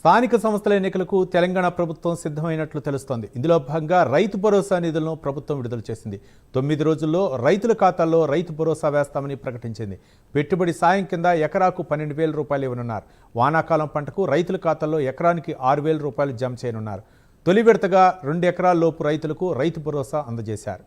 స్థానిక సంస్థల ఎన్నికలకు తెలంగాణ ప్రభుత్వం సిద్ధమైనట్లు తెలుస్తోంది. ఇందులో భాగంగా రైతు భరోసా నిధులను ప్రభుత్వం విడుదల చేసింది. 9 రోజుల్లో రైతుల ఖాతాల్లో రైతు భరోసా వేస్తామని ప్రకటించింది. పెట్టుబడి సాయం కింద ఎకరాకు 12,000 రూపాయలు ఇవ్వనున్నారు. వానాకాలం పంటకు రైతుల ఖాతాల్లో ఎకరానికి 6,000 రూపాయలు జమ చేయనున్నారు. తొలి విడతగా 2 ఎకరాల లోపు రైతులకు రైతు భరోసా అందజేశారు.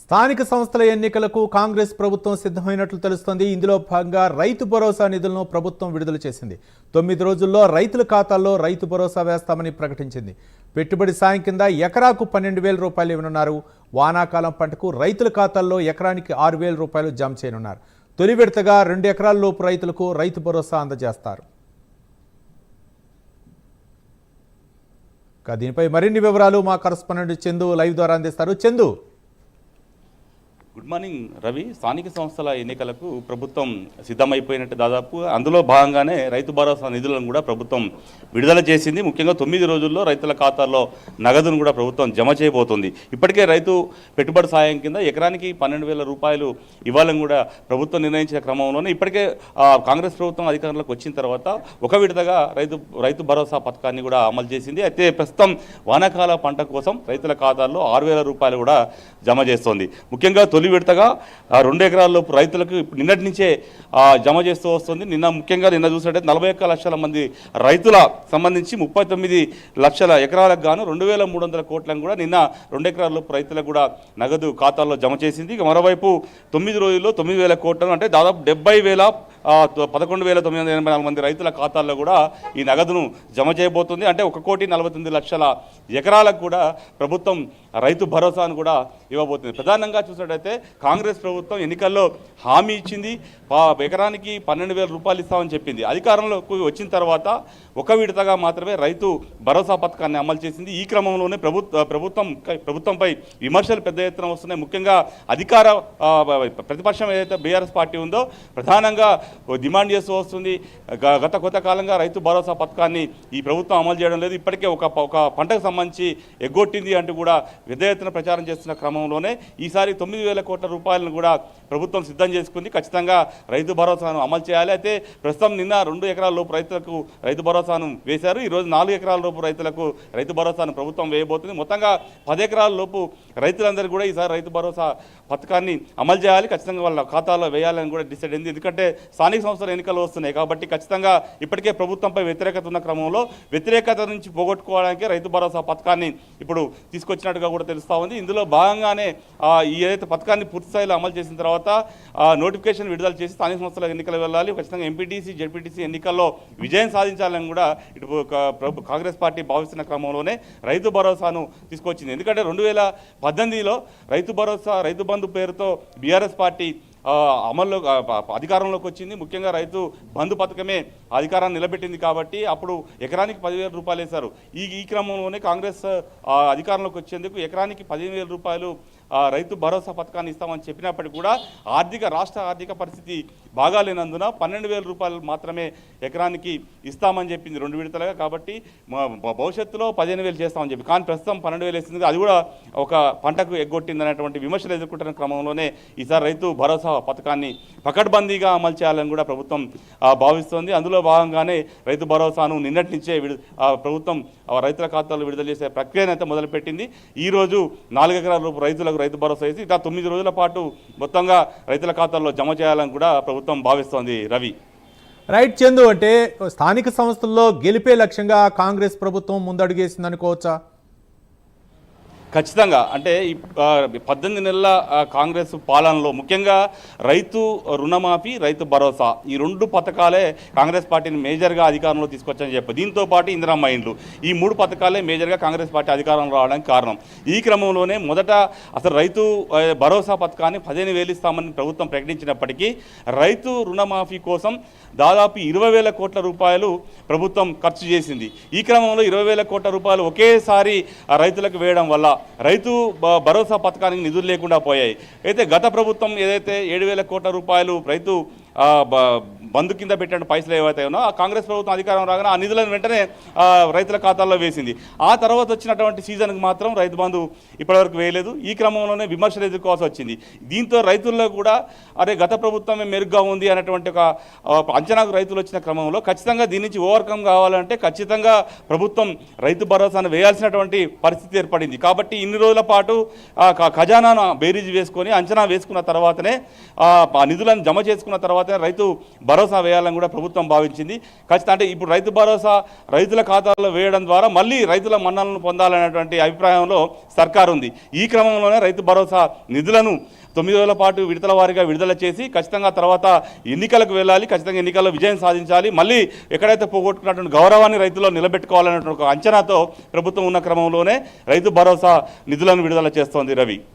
స్థానిక సంస్థల ఎన్నికలకు కాంగ్రెస్ ప్రభుత్వం సిద్ధమైనట్లు తెలుస్తోంది. ఇందులో భాగంగా రైతు భరోసా నిధులను ప్రభుత్వం విడుదల చేసింది. 9 రోజుల్లో రైతుల ఖాతాల్లో రైతు భరోసా వేస్తామని ప్రకటించింది. పెట్టుబడి సాయం కింద ఎకరాకు 12,000 రూపాయలు ఇవ్వనున్నారు. వానాకాలం పంటకు రైతుల ఖాతాల్లో ఎకరానికి 6,000 రూపాయలు జమ చేయనున్నారు. తొలి విడతగా 2 ఎకరాల లోపు రైతులకు రైతు భరోసా అందజేస్తారు. దీనిపై మరిన్ని వివరాలు మా కరెస్పాండెంట్ చందు లైవ్ ద్వారా అందిస్తారు. Chandu, good morning Ravi. స్థానిక సంస్థల ఎన్నికలకు ప్రభుత్వం సిద్ధమైపోయినట్టు దాదాపు అందులో భాగంగానే రైతు భరోసా నిధులను కూడా ప్రభుత్వం విడుదల చేసింది. ముఖ్యంగా 9 రోజుల్లో రైతుల ఖాతాల్లో నగదును కూడా ప్రభుత్వం జమ చేయబోతుంది. ఇప్పటికే రైతు పెట్టుబడి సాయం కింద ఎకరానికి 12,000 రూపాయలు ఇవ్వాలని కూడా ప్రభుత్వం నిర్ణయించిన క్రమంలోనే ఇప్పటికే కాంగ్రెస్ ప్రభుత్వం అధికారంలోకి వచ్చిన తర్వాత ఒక విడతగా రైతు భరోసా పథకాన్ని కూడా అమలు చేసింది. అయితే ప్రస్తుతం వానాకాల పంట కోసం రైతుల ఖాతాల్లో 6,000 రూపాయలు కూడా జమ చేస్తోంది. ముఖ్యంగా తొలి విడతగా 2 ఎకరాల లోపు రైతులకు నిన్నటి నుంచే జమ చేస్తూ వస్తుంది. నిన్న చూసినట్టయితే 41 లక్షల మంది రైతుల సంబంధించి 39 లక్షల ఎకరాలకు గాను 2,300 కోట్లను కూడా నిన్న 2 ఎకరాల లోపు రైతులకు కూడా నగదు ఖాతాల్లో జమ చేసింది. ఇక మరోవైపు 9 రోజుల్లో 9,000 కోట్లను అంటే దాదాపు 11,984 మంది రైతుల ఖాతాల్లో కూడా ఈ నగదును జమ చేయబోతుంది. అంటే 1,49 లక్షల ఎకరాలకు కూడా ప్రభుత్వం రైతు భరోసాను కూడా ఇవ్వబోతుంది. ప్రధానంగా చూసినట్టయితే కాంగ్రెస్ ప్రభుత్వం ఎన్నికల్లో హామీ ఇచ్చింది, ఎకరానికి 12,000 రూపాయలు ఇస్తామని చెప్పింది. అధికారంలోకి వచ్చిన తర్వాత ఒక విడతగా మాత్రమే రైతు భరోసా పథకాన్ని అమలు చేసింది. ఈ క్రమంలోనే ప్రభుత్వంపై విమర్శలు పెద్ద ఎత్తున వస్తున్నాయి. ముఖ్యంగా ప్రతిపక్షం ఏదైతే బీఆర్ఎస్ పార్టీ ఉందో ప్రధానంగా డిమాండ్ చేస్తూ వస్తుంది. గత కొంతకాలంగా రైతు భరోసా పథకాన్ని ఈ ప్రభుత్వం అమలు చేయడం లేదు, ఇప్పటికే ఒక పంటకు సంబంధించి ఎగ్గొట్టింది అంటూ కూడా పెద్ద ఎత్తున ప్రచారం చేస్తున్న క్రమంలోనే ఈసారి 9,000 కోట్ల రూపాయలను కూడా ప్రభుత్వం సిద్ధం చేసుకుంది. ఖచ్చితంగా రైతు భరోసాను అమలు చేయాలి. అయితే ప్రస్తుతం నిన్న 2 ఎకరాల లోపు రైతులకు రైతు భరోసాను వేశారు. ఈరోజు 4 ఎకరాల లోపు రైతులకు రైతు భరోసాను ప్రభుత్వం వేయబోతుంది. మొత్తంగా 10 ఎకరాల లోపు రైతులందరూ కూడా ఈసారి రైతు భరోసా పథకాన్ని అమలు చేయాలి, ఖచ్చితంగా వాళ్ళ ఖాతాలో వేయాలని కూడా డిసైడ్ అయింది. ఎందుకంటే స్థానిక సంస్థల ఎన్నికలు వస్తున్నాయి కాబట్టి ఖచ్చితంగా ఇప్పటికే ప్రభుత్వంపై వ్యతిరేకత ఉన్న క్రమంలో వ్యతిరేకత నుంచి పోగొట్టుకోవడానికి రైతు భరోసా పథకాన్ని ఇప్పుడు తీసుకొచ్చినట్టుగా కూడా తెలుస్తూ ఉంది. ఇందులో భాగంగానే ఈ ఏదైతే పథకాన్ని పూర్తి స్థాయిలో అమలు చేసిన తర్వాత నోటిఫికేషన్ విడుదల చేసి స్థానిక సంస్థల ఎన్నికలు వెళ్ళాలి, ఖచ్చితంగా ఎంపీటీసీ జెడ్పీటీసీ ఎన్నికల్లో విజయం సాధించాలని కూడా ఇటు కాంగ్రెస్ పార్టీ భావిస్తున్న క్రమంలోనే రైతు భరోసాను తీసుకొచ్చింది. ఎందుకంటే 2018లో రైతు బంధు పేరుతో బీఆర్ఎస్ పార్టీ అధికారంలోకి వచ్చింది. ముఖ్యంగా రైతు బంధు పథకమే అధికారాన్ని నిలబెట్టింది కాబట్టి అప్పుడు ఎకరానికి 10,000 రూపాయలు వేశారు. ఈ క్రమంలోనే కాంగ్రెస్ అధికారంలోకి వచ్చేందుకు ఎకరానికి 15,000 రూపాయలు రైతు భరోసా పథకాన్ని ఇస్తామని చెప్పినప్పటికీ కూడా రాష్ట్ర ఆర్థిక పరిస్థితి బాగాలేనందున 12,000 రూపాయలు మాత్రమే ఎకరానికి ఇస్తామని చెప్పింది 2 విడతలుగా. కాబట్టి భవిష్యత్తులో 15,000 చేస్తామని చెప్పి, కానీ ప్రస్తుతం 12,000 వేస్తుంది. అది కూడా ఒక పంటకు ఎగ్గొట్టింది అనేటువంటి విమర్శలు ఎదుర్కొంటున్న క్రమంలోనే ఈసారి రైతు భరోసా పథకాన్ని పకడ్బందీగా అమలు చేయాలని కూడా ప్రభుత్వం భావిస్తోంది. అందులో భాగంగానే రైతు భరోసాను నిన్నటి నుంచే ప్రభుత్వం రైతుల ఖాతాలో విడుదల చేసే ప్రక్రియను అయితే మొదలుపెట్టింది. ఈరోజు 4 ఎకరాల రూపు రైతులకు రైతు భరోసా వేసి ఇట్లా 9 రోజుల పాటు మొత్తంగా రైతుల ఖాతాల్లో జమ చేయాలని కూడా ప్రభుత్వం భావిస్తోంది. రవి. రైట్ చందు, అంటే స్థానిక సంస్థల్లో గెలిపే లక్ష్యంగా కాంగ్రెస్ ప్రభుత్వం ముందడుగేసింది అనుకోవచ్చా? ఖచ్చితంగా. అంటే 18 నెలల కాంగ్రెస్ పాలనలో ముఖ్యంగా రైతు రుణమాఫీ, రైతు భరోసా ఈ 2 పథకాలే కాంగ్రెస్ పార్టీని మేజర్గా అధికారంలో తీసుకొచ్చని చెప్పి, దీంతో పాటు ఇందిరమ్మ ఇండ్లు, ఈ 3 పథకాలే మేజర్గా కాంగ్రెస్ పార్టీ అధికారంలో రావడానికి కారణం. ఈ క్రమంలోనే మొదట అసలు రైతు భరోసా పథకాన్ని 15,000 ఇస్తామని ప్రభుత్వం ప్రకటించినప్పటికీ రైతు రుణమాఫీ కోసం దాదాపు 20,000 కోట్ల రూపాయలు ప్రభుత్వం ఖర్చు చేసింది. ఈ క్రమంలో 20,000 కోట్ల రూపాయలు ఒకేసారి రైతులకు వేయడం వల్ల రైతు భరోసా పథకానికి నిధులు లేకుండా పోయాయి. అయితే గత ప్రభుత్వం ఏదైతే 7,000 కోట్ల రూపాయలు రైతు బంధు కింద పెట్టిన పైసలు ఏవైతే ఉన్నా ఆ కాంగ్రెస్ ప్రభుత్వం అధికారం రాగానే ఆ నిధులను వెంటనే రైతుల ఖాతాల్లో వేసింది. ఆ తర్వాత వచ్చినటువంటి సీజన్కి మాత్రం రైతు బంధు ఇప్పటివరకు వేయలేదు. ఈ క్రమంలోనే విమర్శలు ఎదుర్కోవాల్సి వచ్చింది. దీంతో రైతుల్లో కూడా అరే గత ప్రభుత్వమే మెరుగ్గా ఉంది అనేటువంటి ఒక అంచనాకు రైతులు వచ్చిన క్రమంలో ఖచ్చితంగా దీని నుంచి ఓవర్కమ్ కావాలంటే ఖచ్చితంగా ప్రభుత్వం రైతు భరోసాను వేయాల్సినటువంటి పరిస్థితి ఏర్పడింది. కాబట్టి ఇన్ని రోజుల పాటు ఖజానాను బేరీజు వేసుకొని అంచనా వేసుకున్న తర్వాతనే ఆ నిధులను జమ చేసుకున్న తర్వాతనే రైతు భరోసా వేయాలని కూడా ప్రభుత్వం భావించింది. ఖచ్చితంగా అంటే ఇప్పుడు రైతు భరోసా రైతుల ఖాతాల్లో వేయడం ద్వారా మళ్ళీ రైతుల మన్ననలను పొందాలనేటువంటి అభిప్రాయంలో సర్కారు ఉంది. ఈ క్రమంలోనే రైతు భరోసా నిధులను 9 రోజుల పాటు విడతల వారీగా విడుదల చేసి ఖచ్చితంగా తర్వాత ఎన్నికలకు వెళ్ళాలి, ఖచ్చితంగా ఎన్నికల్లో విజయం సాధించాలి, మళ్ళీ ఎక్కడైతే పోగొట్టుకున్నటువంటి గౌరవాన్ని రైతుల్లో నిలబెట్టుకోవాలనేటువంటి ఒక అంచనాతో ప్రభుత్వం ఉన్న క్రమంలోనే రైతు భరోసా నిధులను విడుదల చేస్తోంది. రవి.